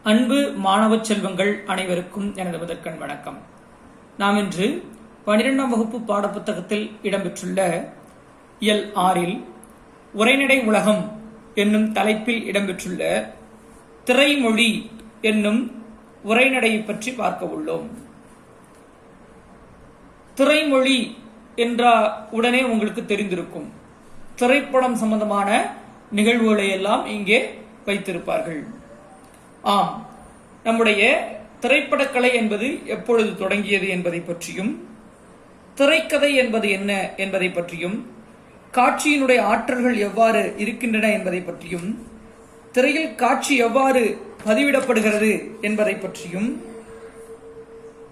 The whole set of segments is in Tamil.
அன்பு மாணவ செல்வங்கள் அனைவருக்கும் எனது முதற்கண் வணக்கம். நாம் இன்று 12ஆம் வகுப்பு பாடப்புத்தகத்தில் இடம்பெற்றுள்ள இயல் 6 உரைநடை உலகம் என்னும் தலைப்பில் இடம்பெற்றுள்ள திரைமொழி என்னும் உரைநடையை பற்றி பார்க்க உள்ளோம். திரைமொழி என்ற உடனே உங்களுக்கு தெரிந்திருக்கும், திரைப்படம் சம்பந்தமான நிகழ்வுகளை எல்லாம் இங்கே வைத்திருப்பார்கள். ஆம், நம்முடைய திரைப்படக்கலை என்பது எப்பொழுது தொடங்கியது என்பதை பற்றியும், திரைக்கதை என்பது என்ன என்பதை பற்றியும், காட்சியினுடைய ஆற்றல்கள் எவ்வாறு இருக்கின்றன என்பதை பற்றியும், திரையில் காட்சி எவ்வாறு பதிவிடப்படுகிறது என்பதை பற்றியும்,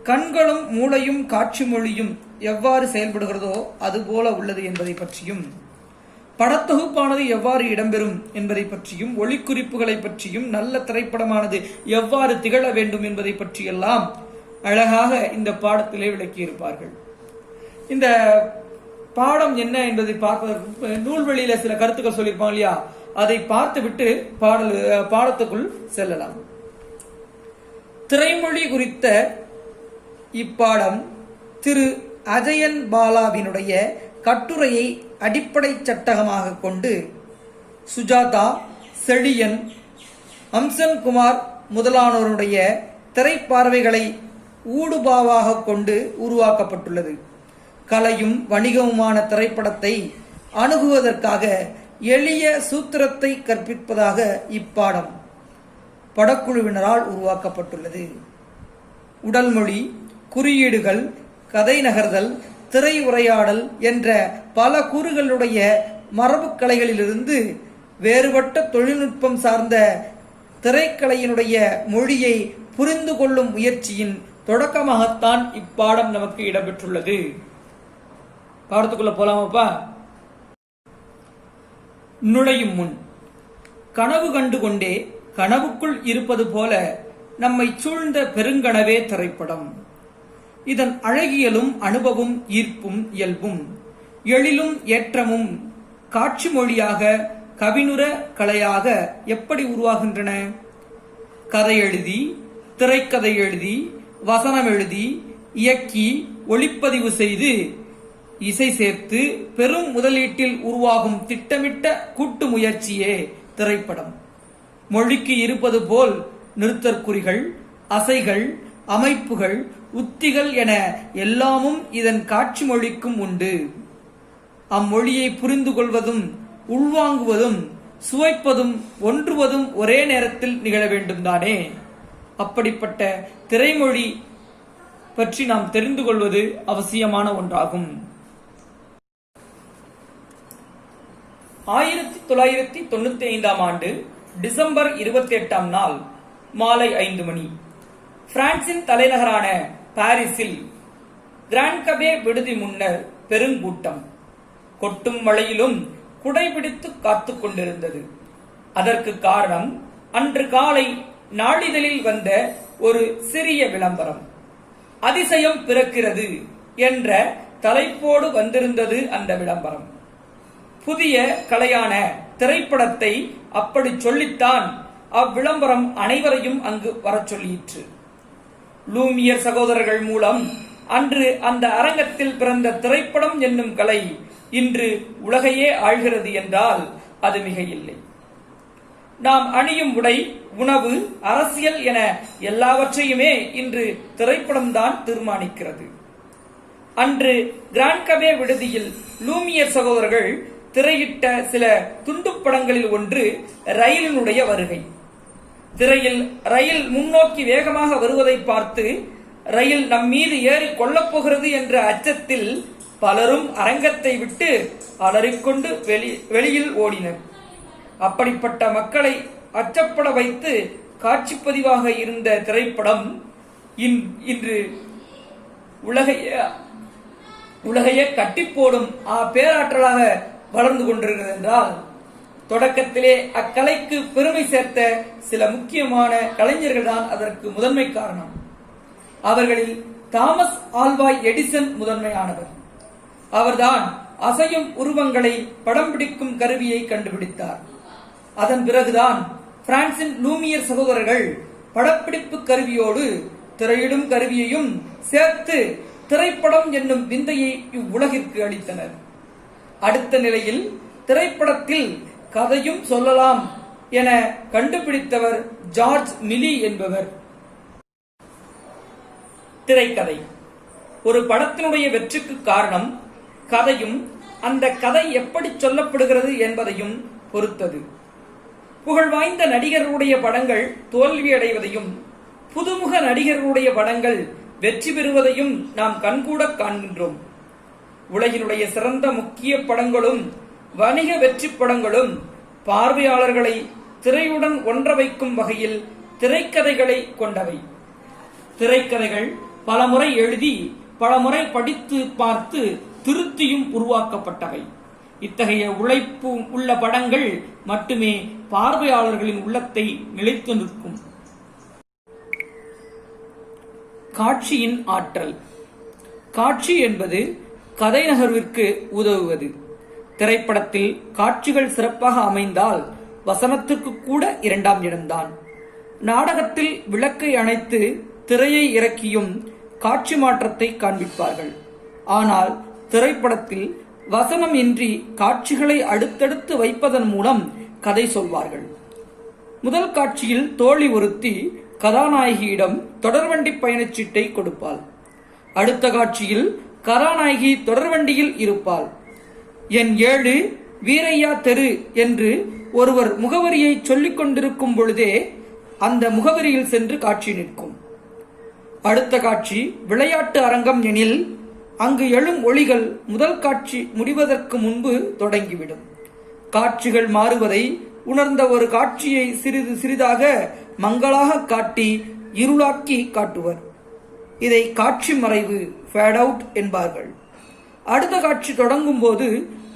கண்களும் மூளையும் காட்சி மொழியும் எவ்வாறு செயல்படுகிறதோ அதுபோல உள்ளது என்பதை பற்றியும், படத்தொகுப்பானது எவ்வாறு இடம்பெறும் என்பதை பற்றியும், ஒளிக்குறிப்புகளை பற்றியும், நல்ல திரைப்படமானது எவ்வாறு திகழ வேண்டும் என்பதை பற்றியெல்லாம் அழகாக இந்த பாடத்திலே விளக்கியிருப்பார்கள். இந்த பாடம் என்ன என்பதை பார்ப்பதற்கு நூல்வெளியில சில கருத்துக்கள் சொல்லியிருப்பாங்க இல்லையா, அதை பார்த்துவிட்டு பாடத்துக்குள் செல்லலாம். திரைமொழி குறித்த இப்பாடம் திரு அஜயன் பாலாவினுடைய கட்டுரையை அடிப்படை சட்டகமாக கொண்டு சுஜாதா, செழியன், அம்சன்குமார் முதலானோருடைய திரைப்பார்வைகளை ஊடுபாவாக கொண்டு உருவாக்கப்பட்டுள்ளது. கலையும் வணிகமுமான திரைப்படத்தை அணுகுவதற்காக எளிய சூத்திரத்தை கற்பிப்பதாக இப்பாடம் படக்குழுவினரால் உருவாக்கப்பட்டுள்ளது. உடல் மொழி, குறியீடுகள், கதை நகர்தல், திரை உரையாடல் என்ற பல கூறுகளுடைய மரபு கலைகளிலிருந்து வேறுபட்ட தொழில்நுட்பம் சார்ந்த திரைக்கலையினுடைய மொழியை புரிந்து கொள்ளும் முயற்சியின் தொடக்கமாகத்தான் இப்பாடம் நமக்கு இடம்பெற்றுள்ளது. பாடத்துக்குள்ள போலாமாப்பா? நுழையும் முன் கனவு கண்டு கொண்டே கனவுக்குள் இருப்பது போல நம்மை சூழ்ந்த பெருங்கனவே திரைப்படம். இதன் அழகியலும் அனுபவம், ஈர்ப்பும், இயல்பும், எழிலும் ஏற்றமும் காட்சி மொழியாக, கவினுர கலையாக எப்படி உருவாகின்றன? கதை எழுதி, திரைக்கதை எழுதி, வசனம் எழுதி, இயக்கி, ஒளிப்பதிவு செய்து, இசை சேர்த்து பெரும் முதலீட்டில் உருவாகும் திட்டமிட்ட கூட்டு முயற்சியே திரைப்படம். மொழிக்கு இருப்பது போல் நிறுத்தற்குறிகள், அசைகள், அமைப்புகள், உத்திகள் என எல்லாமும் இதன் காட்சி மொழிக்கும் உண்டு. அம்மொழியை புரிந்து கொள்வதும் உள்வாங்குவதும் சுவைப்பதும் ஒன்றுவதும் ஒரே நேரத்தில் நிகழ வேண்டும் தானே. அப்படிப்பட்ட திரைமொழி பற்றி நாம் தெரிந்து கொள்வது அவசியமான ஒன்றாகும். 1995ஆம் ஆண்டு டிசம்பர் 28ஆம் நாள் மாலை 5 மணி பிரான்சின் தலைநகரான பாரிஸில் கிராண்ட் கபே விடுதி முன்னர் பெருங்கூட்டம் கொட்டும் மழையிலும் குடைபிடித்து காத்து கொண்டிருந்தது. அதற்கு காரணம், அன்று காலை நாளிதழில் வந்த ஒரு சிறிய விளம்பரம். அதிசயம் பிறக்கிறது என்ற தலைப்போடு வந்திருந்தது அந்த விளம்பரம். புதிய கலையான திரைப்படத்தை அப்படி சொல்லித்தான் அவ்விளம்பரம் அனைவரையும் அங்கு வரச் சொல்லிற்று. லூமியர் சகோதரர்கள் மூலம் அன்று அந்த அரங்கத்தில் பிறந்த திரைப்படம் என்னும் கலை இன்று உலகையே ஆள்கிறது என்றால் அது மிக இல்லை. நாம் அணியும் உடை, உணவு, அரசியல் என எல்லாவற்றையுமே இன்று திரைப்படம்தான் தீர்மானிக்கிறது. அன்று கிராண்ட் கபே விடுதியில் லூமியர் சகோதரர்கள் திரையிட்ட சில துண்டுப்படங்களில் ஒன்று ரயிலினுடைய வருகை. திரையில் ரயில் முன்னோக்கி வேகமாக வருவதை பார்த்து ரயில் நம் மீது ஏறி கொள்ளப் போகிறது என்ற அச்சத்தில் பலரும் அரங்கத்தை விட்டு அலறிக்கொண்டு வெளியில் ஓடினர். அப்படிப்பட்ட மக்களை அச்சப்பட வைத்து காட்சிப்பதிவாக இருந்த திரைப்படம் இன்று உலகையே கட்டிப்போடும் பேராற்றலாக வளர்ந்து கொண்டிருக்கிறது என்றால், தொடக்கத்திலே அக்கலைக்கு பெருமை சேர்த்த சில முக்கியமான கலைஞர்கள் தான் அதற்கு முதன்மை காரணம். அவர்களில் தாமஸ் ஆல்வா எடிசன் முதன்மையானவர். அவர்தான் அசையும் உருவங்களை படம் பிடிக்கும் கருவியை கண்டுபிடித்தார். அதன் பிறகுதான் பிரான்சின் லூமியர் சகோதரர்கள் படப்பிடிப்பு கருவியோடு திரையிடும் கருவியையும் சேர்த்து திரைப்படம் என்னும் விந்தையை இவ்வுலகிற்கு அளித்தனர். அடுத்த நிலையில் திரைப்படத்தில் கதையும் சொல்லலாம் என கண்டுபிடித்தவர் ஜார்ஜ் மிலி என்பவர். திரைக்கதை ஒரு படத்தினுடைய வெற்றிக்கு காரணம் கதையும் அந்த கதை எப்படி சொல்லப்படுகிறது என்பதையும் பொறுத்தது. புகழ்வாய்ந்த நடிகர்களுடைய படங்கள் தோல்வியடைவதையும் புதுமுக நடிகர்களுடைய படங்கள் வெற்றி பெறுவதையும் நாம் கண்கூட காண்கின்றோம். உலகினுடைய சிறந்த முக்கிய படங்களும் வணிக வெற்றி படங்களும் பார்வையாளர்களை திரையுடன் ஒன்ற வைக்கும் வகையில் திரைக்கதைகளை கொண்டவை. திரைக்கதைகள் பலமுறை எழுதி பலமுறை படித்து பார்த்து திருத்தியும் உருவாக்கப்பட்டவை. இத்தகைய உழைப்பு உள்ள படங்கள் மட்டுமே பார்வையாளர்களின் உள்ளத்தை நிலைத்து நிற்கும். காட்சியின் ஆற்றல். காட்சி என்பது கதை நகர்விற்கு உதவுவது. திரைப்படத்தில் காட்சிகள் சிறப்பாக அமைந்தால் வசனத்திற்கு கூட 2ஆம் இடம்தான். நாடகத்தில் விளக்கை அணைத்து திரையை இறக்கியும் காட்சி மாற்றத்தை காண்பிப்பார்கள். ஆனால் திரைப்படத்தில் வசனம் இன்றி காட்சிகளை அடுத்தடுத்து வைப்பதன் மூலம் கதை சொல்வார்கள். முதல் காட்சியில் தோழி ஒருத்தி கதாநாயகியிடம் தொடர்வண்டி பயணச்சீட்டை கொடுப்பாள். அடுத்த காட்சியில் கதாநாயகி தொடர்வண்டியில் இருப்பாள். என் 7 வீரையா தெரு என்று ஒருவர் முகவரியை சொல்லிக் கொண்டிருக்கும் பொழுதே அந்த முகவரியில் சென்று காட்சி நிற்கும். அடுத்த காட்சி விளையாட்டு அரங்கம் எனில் அங்கு எழும் ஒளிகள் முதல் காட்சி முடிவதற்கு முன்பு தொடங்கிவிடும். காட்சிகள் மாறுவதை உணர்ந்த ஒரு காட்சியை சிறிது சிறிதாக மங்களாக காட்டி இருளாக்கி காட்டுவர். இதை காட்சி மறைவு ஃபேட் அவுட் என்பார்கள். அடுத்த காட்சி தொடங்கும் போது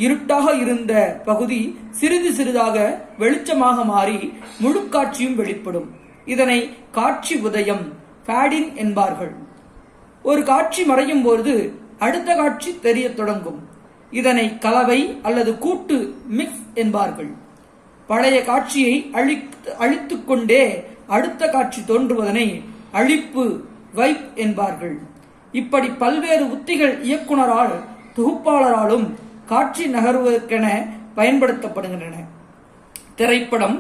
இருட்டாக இருந்த பகுதி சிறிது சிறிதாக வெளிச்சமாக மாறி முழு காட்சியும் வெளிப்படும். இதனை காட்சி உதயம் ஃபேடின் என்பார்கள். ஒரு காட்சி மறையும் போது அடுத்த காட்சி தெரிய தொடங்கும். இதனை கலவை அல்லது கூட்டு மிக்ஸ் என்பார்கள். பழைய காட்சியை அழித்துக் கொண்டே அடுத்த காட்சி தோன்றுவதனை அழிப்பு வைப் என்பார்கள். இப்படி பல்வேறு உத்திகள் இயக்குனரால் தொகுப்பாளராலும் காட்சி நகர்வதற்கென பயன்படுத்தப்படுகின்றன. திரைப்படம்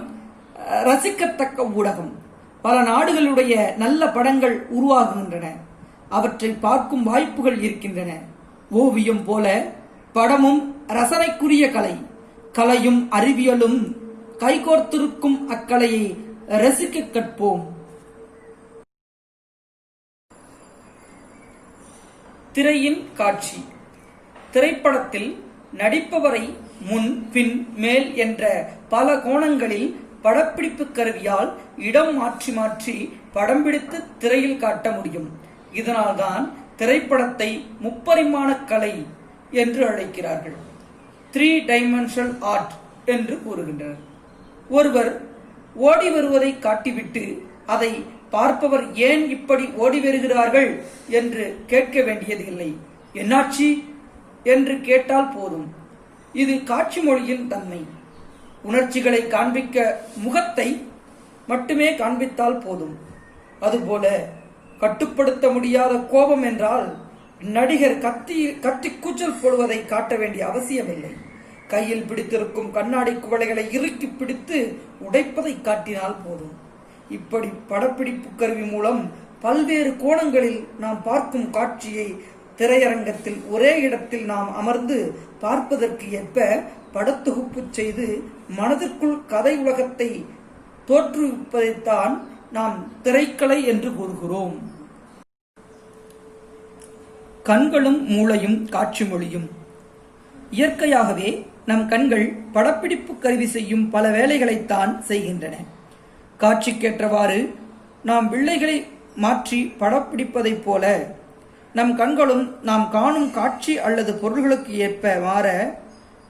ரசிக்கத்தக்க ஊடகம். பல நாடுகளுடைய நல்ல படங்கள் உருவாகுகின்றன. அவற்றை பார்க்கும் வாய்ப்புகள் இருக்கின்றன. ஓவியம் போல படமும் ரசனைக்குரிய கலை. கலையும் அறிவியலும் கைகோர்த்திருக்கும் அக்கலையை ரசிக்க கற்போம். திரையின் காட்சி. திரைப்படத்தில் நடிப்பவரை முன் பின் மேல் என்ற பல கோணங்களில் படப்பிடிப்பு கருவியால் இடம் மாற்றி மாற்றி படம் பிடித்து திரையில் காட்ட முடியும். இதனால்தான் திரைப்படத்தை முப்பரிமாண கலை என்று அழைக்கிறார்கள். 3-dimensional ஆர்ட் என்று கூறுகின்றனர். ஒருவர் ஓடி வருவதை காட்டிவிட்டு அதை பார்ப்பவர் ஏன் இப்படி ஓடி வருகிறார்கள் என்று கேட்க வேண்டியதில்லை. என்னாச்சு என்று கேட்டால் போதும். இது காட்சி மொழியின் தன்மை. உணர்ச்சிகளை காண்பிக்க முகத்தை மட்டுமே காண்பித்தால் போதும். அதுபோல கட்டுப்படுத்த முடியாத கோபம் என்றால் நடிகர் கத்தி கூச்சல் போடுவதை காட்ட வேண்டிய அவசியமில்லை. கையில் பிடித்திருக்கும் கண்ணாடி குவளைகளை இறுக்கி பிடித்து உடைப்பதை காட்டினால் போதும். இப்படி படப்பிடிப்பு கருவி மூலம் பல்வேறு கோணங்களில் நாம் பார்க்கும் காட்சியை திரையரங்கத்தில் ஒரே இடத்தில் நாம் அமர்ந்து பார்ப்பதற்கு ஏற்ப படத்தொகுப்பு செய்து மனதிற்குள் கதை உலகத்தை தோற்றுவிப்பதைத்தான் நாம் திரைக்கலை என்று கூறுகிறோம். கண்களும் மூளையும் காட்சி மொழியும். இயற்கையாகவே நம் கண்கள் படப்பிடிப்பு கருவி செய்யும் பல வேலைகளைத்தான் செய்கின்றன. காட்சிக்கேற்றவாறு நாம் வில்லைகளை மாற்றி படப்பிடிப்பதைப் போல நம் கண்களும் நாம் காணும் காட்சி அல்லது பொருள்களுக்கு ஏற்ப மாற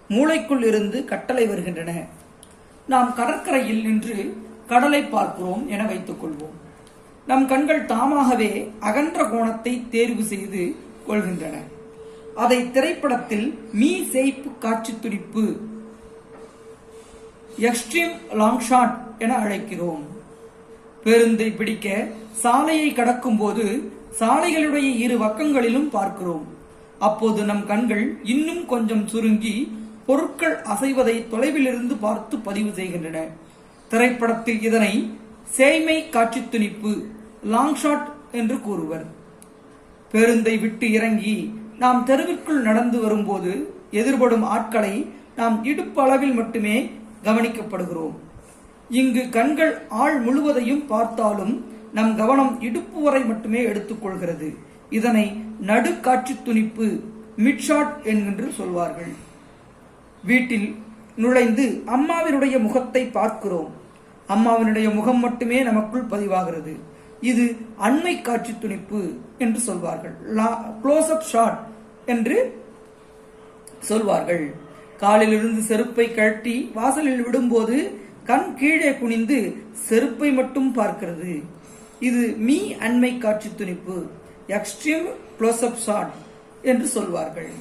மூளைக்குள் இருந்து கட்டளை வருகின்றன. நாம் கடற்கரையில் நின்று கடலை பார்க்கிறோம் என வைத்துக் கொள்வோம். நம் கண்கள் தாமாகவே அகன்ற கோணத்தை தேர்வு செய்து கொள்கின்றன. அதை திரைப்படத்தில் மீ சேய்ப்பு காட்சி துடிப்பு எக்ஸ்ட்ரீம் லாங் ஷாட் என அழைக்கிறோம். பேருந்தை பிடிக்க சாலையை கடக்கும் போது சாலைகளுடைய இரு பக்கங்களிலும் பார்க்கிறோம். அப்போது நம் கண்கள் இன்னும் கொஞ்சம் சுருங்கி பொருட்கள் அசைவதை தொலைவிலிருந்து பார்த்து பதிவு செய்கின்றன. திரைப்படத்தில் இதனை சேய்மை காட்சி துணிப்பு, லாங் ஷாட் என்று கூறுவர். பேருந்தை விட்டு இறங்கி நாம் தெருவிற்குள் நடந்து வரும்போது எதிர்படும் ஆட்களை நாம் இடுப்பு அளவில் மட்டுமே கவனிக்கப்படுகிறோம். இங்கு கண்கள் ஆள் முழுவதையும் பார்த்தாலும் நம் கவனம் இடுப்பு வரை மட்டுமே எடுத்துக்கொள்கிறது. இதனை நடு காட்சி துணிப்பு, மிட் ஷாட் என்கின்ற சொல்வார்கள். வீட்டில் நுழைந்து அம்மாவினுடைய முகத்தை பார்க்கிறோம். அம்மாவினுடைய முகம் மட்டுமே நமக்குள் பதிவாகிறது. இது அண்மை காட்சி துணிப்பு என்று சொல்வார்கள். க்ளோஸ் அப் ஷாட் என்று சொல்வார்கள். காலிலிருந்து செருப்பை கழட்டி வாசலில் விடும்போது கண் கீழே குனிந்து செருப்பை மட்டும் பார்க்கிறது. இது மீ அண்மை காட்சி துணிப்பு, எக்ஸ்ட்ரீம் க்ளோஸ் அப் ஷாட் என்று சொல்வார்கள்.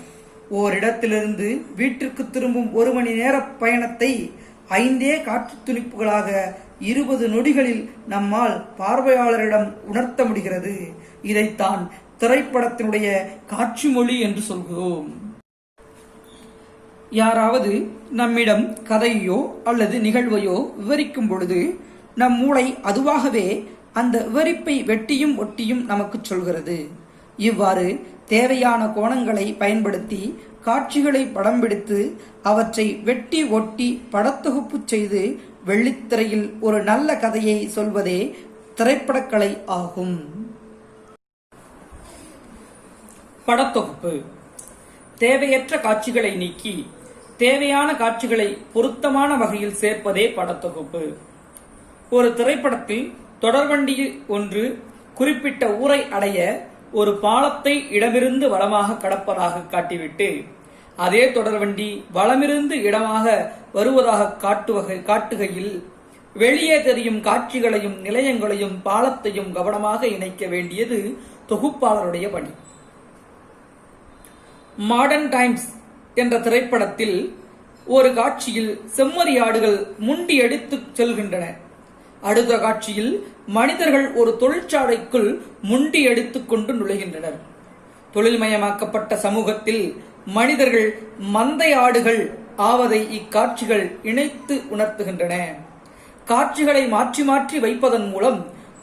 ஓரிடத்திலிருந்து வீட்டிற்கு திரும்பும் 1 மணி நேர பயணத்தை 5 காட்சி துணிப்புகளாக 20 நொடிகளில் நம்மால் பார்வையாளரிடம் உணர்த்த முடிகிறது. இதைத்தான் திரைப்படத்தினுடைய காட்சி மொழி என்று சொல்கிறோம். யாராவது நம்மிடம் கதையோ அல்லது நிகழ்வையோ விவரிக்கும் பொழுது நம் மூளை அதுவாகவே அந்த விவரிப்பை வெட்டியும் ஒட்டியும் நமக்கு சொல்கிறது. இவ்வாறு தேவையான கோணங்களை பயன்படுத்தி காட்சிகளை படம் பிடித்து அவற்றை வெட்டி ஒட்டி படத்தொகுப்பு செய்து வெள்ளித்திரையில் ஒரு நல்ல கதையை சொல்வதே திரைப்படக்கலை ஆகும். படத்தொகுப்பு தேவையற்ற காட்சிகளை நீக்கி தேவையான காட்சிகளை பொருத்தமான வகையில் சேர்ப்பதே படத்தொகுப்பு. ஒரு திரைப்படத்தில் தொடர்வண்டி ஒன்று குறிப்பிட்ட ஊரை அடைய ஒரு பாலத்தை இடமிருந்து வலமாக கடப்பதாக காட்டிவிட்டு அதே தொடர்வண்டி வலமிருந்து இடமாக வருவதாக காட்டுகையில் வெளியே தெரியும் காட்சிகளையும் நிலையங்களையும் பாலத்தையும் கவனமாக இணைக்க வேண்டியது தொகுப்பாளருடைய பணி. மாடர்ன் டைம்ஸ் என்ற திரைப்படத்தில் ஒரு காட்சியில் செம்மறியாடுகள் முண்டி எடுத்து செல்கின்றன. அடுத்த காட்சியில் மனிதர்கள் ஒரு தொழிற்சாலைக்குள் முண்டி எடுத்துக் கொண்டு நுழைகின்றனர். தொழில்மயமாக்கப்பட்ட சமூகத்தில் மனிதர்கள் மந்தை ஆடுகள் ஆவதை இக்காட்சிகள் இணைத்து உணர்த்துகின்றன. காட்சிகளை மாற்றி மாற்றி வைப்பதன் மூலம்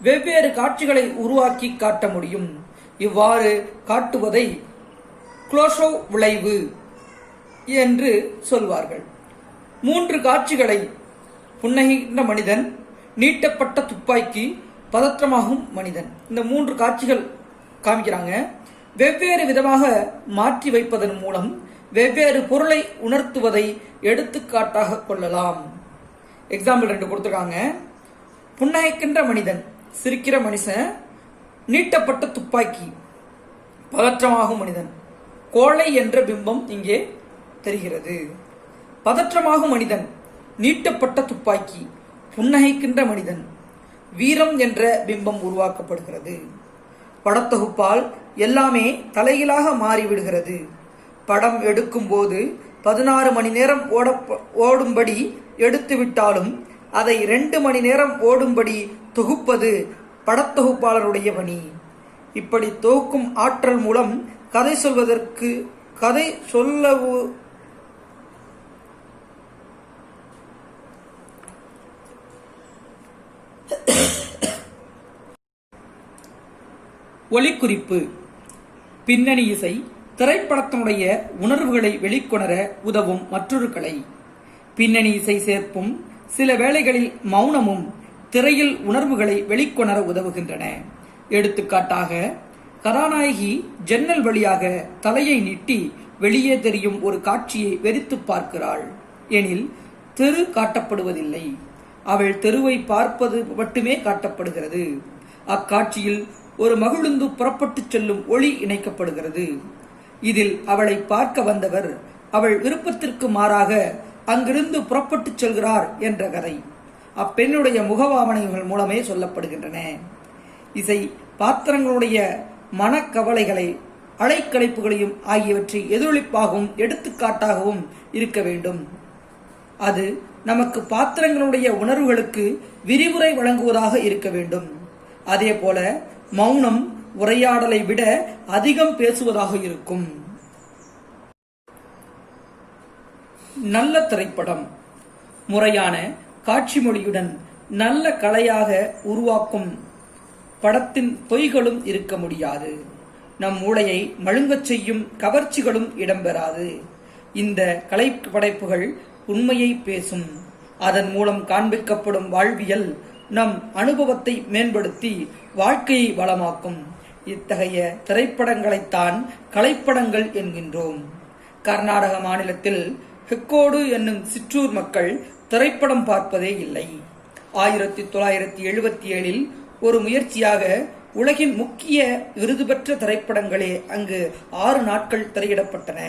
வெவ்வேறு காட்சிகளை உருவாக்கி காட்ட முடியும். இவ்வாறு காட்டுவதை குளோஷோ விளைவு என்று சொல்வார்கள். 3 காட்சிகளை புன்னகைக்கின்ற மனிதன், நீட்டப்பட்ட துப்பாக்கி, பதற்றமாகும் மனிதன், இந்த 3 காட்சிகள் காமிக்கிறாங்க. வெவ்வேறு விதமாக மாற்றி வைப்பதன் மூலம் வெவ்வேறு பொருளை உணர்த்துவதை எடுத்துக்காட்டாக கொள்ளலாம். எக்ஸாம்பிள் 2 கொடுத்துருக்காங்க. புன்னகைக்கின்ற மனிதன், சிரிக்கிற மனுஷன், நீட்டப்பட்ட துப்பாக்கி, பதற்றமாகும் மனிதன். கோழை என்ற பிம்பம் இங்கே தெரிகிறது. பதற்றமாகும் மனிதன், நீட்டப்பட்ட துப்பாக்கி, புன்னகைக்கின்ற மனிதன், வீரம் என்ற பிம்பம் உருவாக்கப்படுகிறது. படத்தொகுப்பால் எல்லாமே தலைகீழாக மாறிவிடுகிறது. படம் எடுக்கும் போது 16 மணி நேரம் ஓடும்படி எடுத்துவிட்டாலும் அதை 2 மணி நேரம் ஓடும்படி தொகுப்பது படத்தொகுப்பாளருடைய பணி. இப்படி தொகுக்கும் ஆற்றல் மூலம் கதை சொல்லவு ஒலிக்குறிப்பு, பின்னணி இசை திரைப்படத்தினுடைய உணர்வுகளை வெளிக்கொணர உதவும் மற்றொரு கலை. பின்னணி இசை சேர்ப்பும் சில வேளைகளில் மௌனமும் திரையில் உணர்வுகளை வெளிக்கொணர உதவுகின்றன. எடுத்துக்காட்டாக, கதாநாயகி ஜன்னல் வழியாக தலையை நீட்டி வெளியே தெரியும் ஒரு காட்சியை வெறித்து பார்க்கிறாள் எனில் தெரு காட்டப்படுவதில்லை. அவள் தெருவை பார்ப்பது மட்டுமே காட்டப்படுகிறது. அக்காட்சியில் ஒரு மகிழுந்து புறப்பட்டு செல்லும் ஒளி இணைக்கப்படுகிறது. இதில் அவளை பார்க்க வந்தவர் அவள் விருப்பத்திற்கு மாறாக அங்கிருந்து புறப்பட்டு செல்கிறார் என்ற கதை அப்பெண்ணுடைய முகவாவனைகள் மூலமே சொல்லப்படுகின்றன. இசை பாத்திரங்களுடைய மனக்கவலைகளை, அலைக்கலைப்புகளையும் ஆகியவற்றை எதிரொலிப்பாகவும் எடுத்துக்காட்டாகவும் இருக்க வேண்டும். அது நமக்கு பாத்திரங்களுடைய உணர்வுகளுக்கு விரிவுரை வழங்குவதாக இருக்க வேண்டும். அதே போல மௌனம் உரையாடலை விட அதிகம் பேசுவதாக இருக்கும். நல்ல திரைப்படம் முறையான காட்சி மொழியுடன் நல்ல கலையாக உருவாக்கும் படத்தின் பொய்களும் இருக்க முடியாது. நம் மூளையை மழுங்கச் செய்யும் கவர்ச்சிகளும் இடம்பெறாது. இந்த கலை படைப்புகள் உண்மையை பேசும். அதன் மூலம் காண்பிக்கப்படும் வாழ்வியல் நம் அனுபவத்தை மேம்படுத்தி வாழ்க்கையை வளமாக்கும். இத்தகைய திரைப்படங்களைத்தான் கலைப்படங்கள் என்கின்றோம். கர்நாடக மாநிலத்தில் ஹெக்கோடு என்னும் சிற்றூர் மக்கள் திரைப்படம் பார்ப்பதே இல்லை. 1977 ஒரு முயற்சியாக உலகின் முக்கிய விருது பெற்ற திரைப்படங்களே அங்கு 6 நாட்கள் திரையிடப்பட்டன.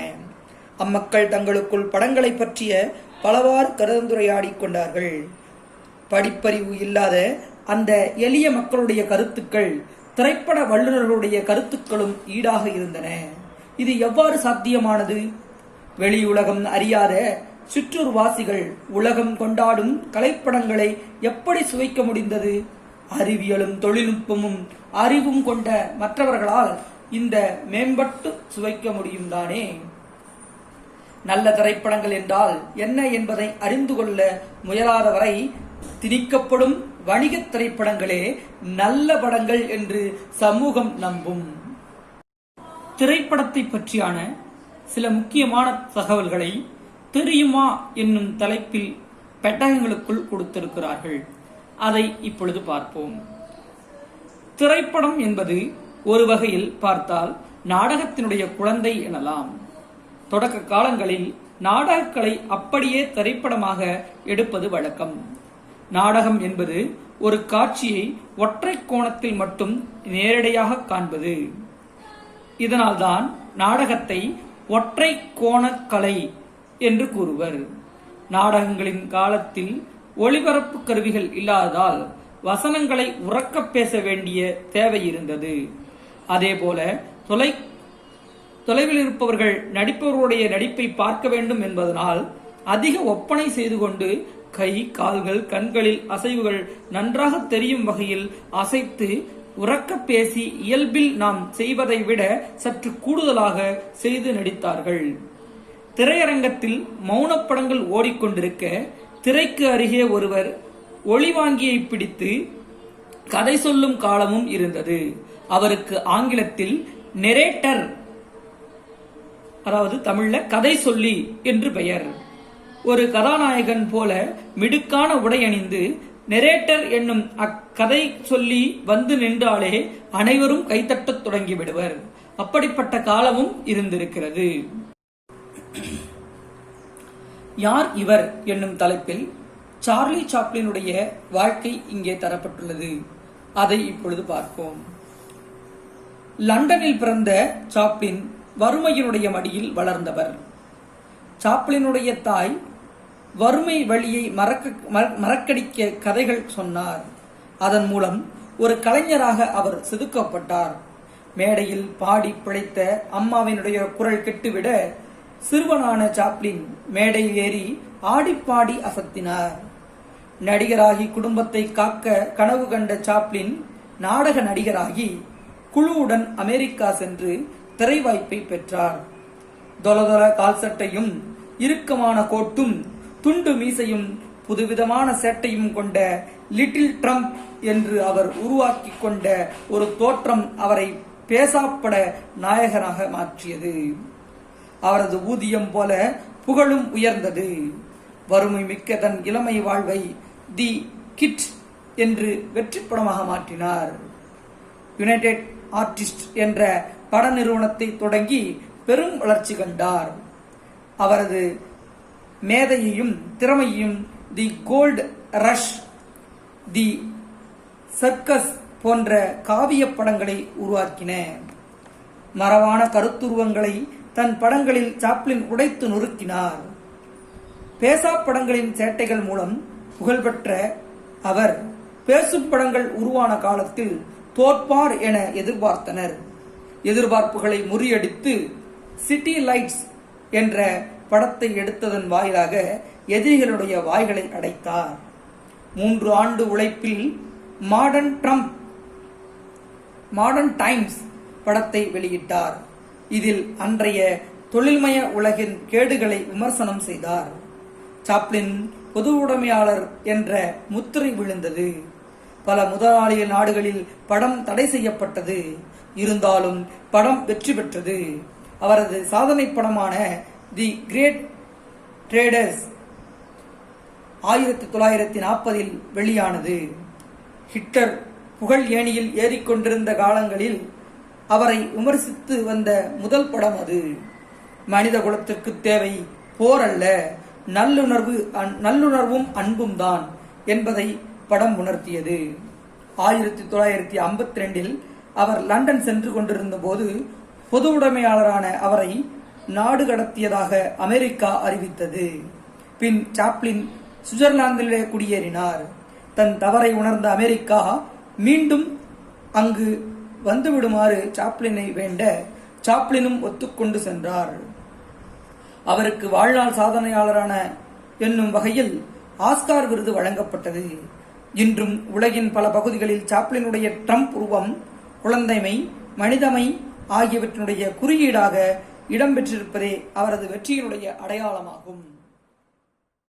அம்மக்கள் தங்களுக்குள் படங்களை பற்றிய பலவாறு கலந்துரையாடிக் கொண்டார்கள். படிப்பறிவு இல்லாத அந்த எளிய மக்களுடைய கருத்துக்கள் திரைப்பட வல்லுநர்களுடைய கருத்துக்களும் ஈடாக இருந்தன. இது எவ்வாறு சாத்தியமானது? வெளியுலகம் அறியாத சிற்றூர் வாசிகள் உலகம் கொண்டாடும் கலைப்படங்களை எப்படி சுவைக்க முடிந்தது? அறிவியலும் தொழில்நுட்பமும் அறிவும் கொண்ட மற்றவர்களால் இந்த மேம்பட்டு சுவைக்க முடியும் தானே. நல்ல திரைப்படங்கள் என்றால் என்ன என்பதை அறிந்து கொள்ள முயலாதவரை திணிக்கப்படும் வணிக திரைப்படங்களே நல்ல படங்கள் என்று சமூகம் நம்பும். திரைப்படத்தை பற்றியான சில முக்கியமான தகவல்களை தெரியுமா என்னும் தலைப்பில் பெட்டகங்களுக்குள் கொடுத்திருக்கிறார்கள். அதை இப்பொழுது பார்ப்போம். திரைப்படம் என்பது ஒரு வகையில் பார்த்தால் நாடகத்தினுடைய குழந்தை எனலாம். தொடக்க காலங்களில் நாடகக்கலை அப்படியே திரைப்படமாக எடுப்பது வழக்கம். நாடகம் என்பது ஒரு காட்சியை ஒற்றை கோணத்தில் மட்டும் நேரடியாக காண்பது. இதனால்தான் நாடகத்தை ஒற்றை கோண கலை என்று கூறுவர். நாடகங்களின் காலத்தில் ஒளிபரப்பு கருவிகள் இல்லாததால் வசனங்களை உரக்க பேச வேண்டிய தேவை இருந்தது. அதேபோல தொலைவில் இருப்பவர்கள் நடிப்பவர்களுடைய நடிப்பை பார்க்க வேண்டும் என்பதனால் அதிக ஒப்பனை செய்து கொண்டு கை, கால்கள், கண்களில் அசைவுகள் நன்றாக தெரியும் வகையில் அசைத்து உரக்க பேசி இயல்பில் நாம் செய்வதை விட சற்று கூடுதலாக செய்து நடித்தார்கள். திரையரங்கத்தில் மௌனப்படங்கள் ஓடிக்கொண்டிருக்க திரைக்கு அருகே ஒருவர் ஒளிவாங்கியை பிடித்து கதை சொல்லும் காலமும் இருந்தது. அவருக்கு ஆங்கிலத்தில் நெரேட்டர், அதாவது தமிழ்ல கதை சொல்லி என்று பெயர். ஒரு கதாநாயகன் போல மிடுக்கான உடை அணிந்து நெரேட்டர் என்னும் அக்கதை சொல்லி வந்து நின்றாலே அனைவரும் கைத்தட்டத் தொடங்கி விடுவர். அப்படிப்பட்ட காலமும் இருந்திருக்கிறது. யார் இவர் என்னும் தலைப்பில் சார்லி சாப்ளினுடைய வாழ்க்கை இங்கே தரப்பட்டுள்ளது. அதை இப்பொழுது பார்ப்போம். லண்டனில் பிறந்த சாப்ளின் வறுமையினுடைய மடியில் வளர்ந்தவர். சாப்ளினுடைய தாய் வறுமை வழியை மறக்கடிக்க கதைகள் சொன்னார். அதன் மூலம் ஒரு கலைஞராக அவர் செதுக்கப்பட்டார். மேடையில் பாடி பிழைத்த அம்மாவினுடைய குரல் கெட்டுவிட சிறுவனான சாப்ளின் மேடையில் ஏறி ஆடிப்பாடி அசத்தினார். நடிகராகி குடும்பத்தை காக்க கனவு கண்ட சாப்ளின் நாடக நடிகராகி குழுவுடன் அமெரிக்கா சென்று திரை வாய்ப்பை பெற்றார். தொலதொல கால்சட்டையும் இறுக்கமான கோட்டும் துண்டு மீசையும் புதுவிதமான சேட்டையும் கொண்ட லிட்டில் ட்ரம்ப் என்று அவர் உருவாக்கி கொண்ட ஒரு தோற்றம் அவரை பேசாப்பட நாயகனாக மாற்றியது. அவரது ஊதியம் போல புகழும் உயர்ந்தது. வறுமை மிக்க தன் இளமை வாழ்வை தி கிட் என்று வெற்றி படமாக மாற்றினார். யுனைடெட் ஆர்டிஸ்ட் என்ற பட நிறுவனத்தை தொடங்கி பெரும் வளர்ச்சி கண்டார். அவரது மேதையையும் திறமையையும் தி கோல்ட் ரஷ், தி சர்க்கஸ் போன்ற காவிய படங்களை உருவாக்கின. மரபான கருத்துருவங்களை தன் படங்களில் சாப்ளின் உடைத்து நொறுக்கினார். பேசா படங்களின் சேட்டைகள் மூலம் புகழ்பெற்ற அவர் பேசும் படங்கள் உருவான காலத்தில் தோற்பார் என எதிர்பார்த்தனர். எதிர்பார்ப்புகளை முறியடித்து சிட்டி லைட்ஸ் என்ற படத்தை எடுத்ததன் வாயிலாக எதிரிகளுடைய வாய்களை அடைத்தார். 3 ஆண்டு உழைப்பில் மாடர்ன் டைம்ஸ் படத்தை வெளியிட்டார். இதில் அன்றைய தொழில்மய உலகின் கேடுகளை விமர்சனம் செய்தார். சாப்ளின் பொது உடைமையாளர் என்ற முத்திரை விழுந்தது. பல முதலாளிய நாடுகளில் படம் தடை செய்யப்பட்டது. இருந்தாலும் படம் வெற்றி பெற்றது. அவரது சாதனை படமான தி கிரேட் ட்ரேடர்ஸ் 1940 வெளியானது. ஹிட்லர் புகழ் ஏணியில் ஏறிக்கொண்டிருந்த காலங்களில் அவரை விமர்சித்து வந்த முதல் படம் அது. மனித குலத்திற்கு தேவை போர் அல்ல, நல்லுணர்வும் அன்பும் தான் என்பதை படம் உணர்த்தியது. 1952 அவர் லண்டன் சென்று கொண்டிருந்த போது பொது உடைமையாளரான அவரை நாடு கடத்தியதாக அமெரிக்கா அறிவித்தது. பின் சாப்ளின் சுவிட்சர்லாந்திலே குடியேறினார். தன் தவறை உணர்ந்த அமெரிக்கா மீண்டும் அங்கு வந்துவிடுமாறு சாப்ளினை வேண்ட சாப்ளினும் ஒத்துக்கொண்டு சென்றார். அவருக்கு வாழ்நாள் சாதனையாளரான என்னும் வகையில் ஆஸ்கார் விருது வழங்கப்பட்டது. இன்றும் உலகின் பல பகுதிகளில் சாப்ளினுடைய ட்ரம்ப் உருவம் குழந்தைமை, மனிதமை ஆகியவற்றினுடைய குறியீடாக இடம்பெற்றிருப்பதே அவரது வெற்றியினுடைய அடையாளமாகும்.